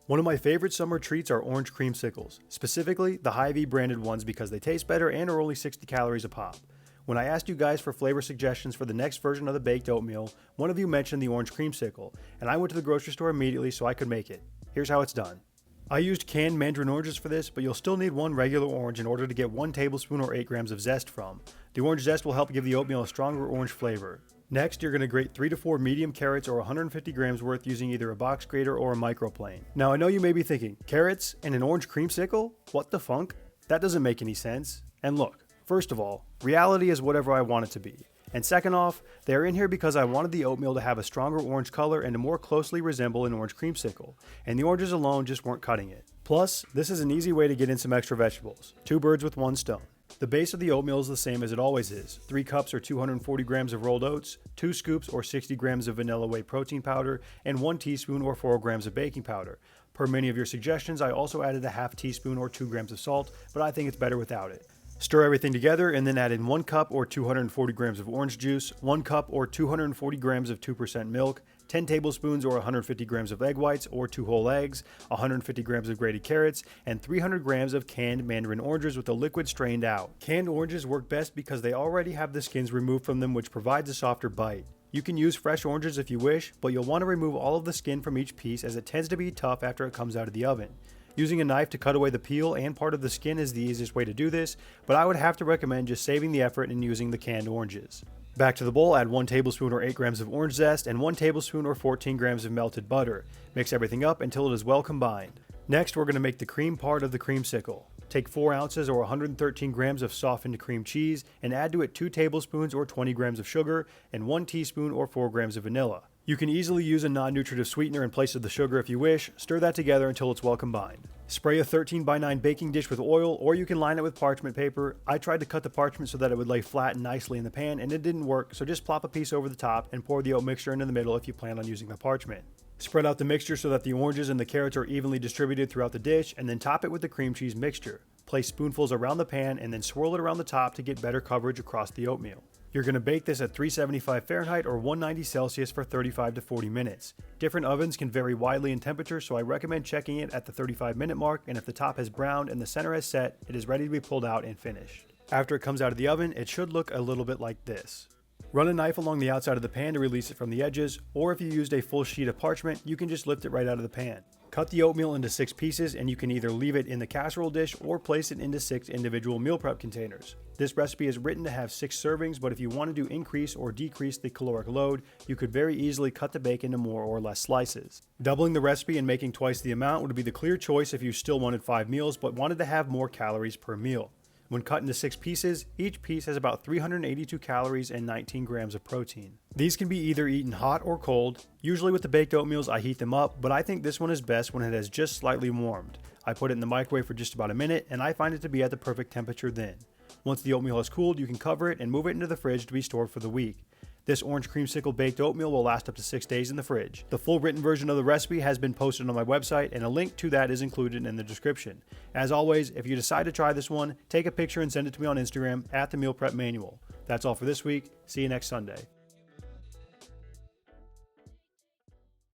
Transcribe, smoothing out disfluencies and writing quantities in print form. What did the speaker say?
One of my favorite summer treats are orange creamsicles, specifically the Hy-Vee branded ones because they taste better and are only 60 calories a pop. When I asked you guys for flavor suggestions for the next version of the baked oatmeal, one of you mentioned the orange creamsicle, and I went to the grocery store immediately so I could make it. Here's how it's done. I used canned mandarin oranges for this, but you'll still need one regular orange in order to get 1 tablespoon or 8 grams of zest from. The orange zest will help give the oatmeal a stronger orange flavor. Next, you're going to grate 3 to 4 medium carrots or 150 grams worth using either a box grater or a microplane. Now I know you may be thinking, carrots and an orange creamsicle? What the funk? That doesn't make any sense. And look, first of all, reality is whatever I want it to be. And second off, they are in here because I wanted the oatmeal to have a stronger orange color and to more closely resemble an orange creamsicle, and the oranges alone just weren't cutting it. Plus, this is an easy way to get in some extra vegetables. 2 birds with 1 stone. The base of the oatmeal is the same as it always is. 3 cups or 240 grams of rolled oats, 2 scoops or 60 grams of vanilla whey protein powder, and 1 teaspoon or 4 grams of baking powder. Per many of your suggestions, I also added a half teaspoon or 2 grams of salt, but I think it's better without it. Stir everything together and then add in 1 cup or 240 grams of orange juice, 1 cup or 240 grams of 2% milk, 10 tablespoons or 150 grams of egg whites or 2 whole eggs, 150 grams of grated carrots, and 300 grams of canned mandarin oranges with the liquid strained out. Canned oranges work best because they already have the skins removed from them, which provides a softer bite. You can use fresh oranges if you wish, but you'll want to remove all of the skin from each piece as it tends to be tough after it comes out of the oven. Using a knife to cut away the peel and part of the skin is the easiest way to do this, but I would have to recommend just saving the effort and using the canned oranges. Back to the bowl, add 1 tablespoon or 8 grams of orange zest and 1 tablespoon or 14 grams of melted butter. Mix everything up until it is well combined. Next, we're going to make the cream part of the creamsicle. Take 4 ounces or 113 grams of softened cream cheese and add to it 2 tablespoons or 20 grams of sugar and 1 teaspoon or 4 grams of vanilla. You can easily use a non-nutritive sweetener in place of the sugar if you wish. Stir that together until it's well combined. Spray a 13x9 baking dish with oil, or you can line it with parchment paper. I tried to cut the parchment so that it would lay flat and nicely in the pan, and it didn't work, so just plop a piece over the top and pour the oat mixture into the middle if you plan on using the parchment. Spread out the mixture so that the oranges and the carrots are evenly distributed throughout the dish, and then top it with the cream cheese mixture. Place spoonfuls around the pan and then swirl it around the top to get better coverage across the oatmeal. You're going to bake this at 375 Fahrenheit or 190 Celsius for 35 to 40 minutes. Different ovens can vary widely in temperature, so I recommend checking it at the 35-minute mark, and if the top has browned and the center has set, it is ready to be pulled out and finished. After it comes out of the oven, it should look a little bit like this. Run a knife along the outside of the pan to release it from the edges, or if you used a full sheet of parchment, you can just lift it right out of the pan. Cut the oatmeal into 6 pieces, and you can either leave it in the casserole dish or place it into 6 individual meal prep containers. This recipe is written to have 6 servings, but if you wanted to increase or decrease the caloric load, you could very easily cut the bake into more or less slices. Doubling the recipe and making twice the amount would be the clear choice if you still wanted 5 meals but wanted to have more calories per meal. When cut into 6 pieces, each piece has about 382 calories and 19 grams of protein. These can be either eaten hot or cold. Usually with the baked oatmeals I heat them up, but I think this one is best when it has just slightly warmed. I put it in the microwave for just about a minute, and I find it to be at the perfect temperature then. Once the oatmeal has cooled, you can cover it and move it into the fridge to be stored for the week. This orange creamsicle baked oatmeal will last up to 6 days in the fridge. The full written version of the recipe has been posted on my website, and a link to that is included in the description. As always, if you decide to try this one, take a picture and send it to me on Instagram at the Meal Prep Manual. That's all for this week. See you next Sunday.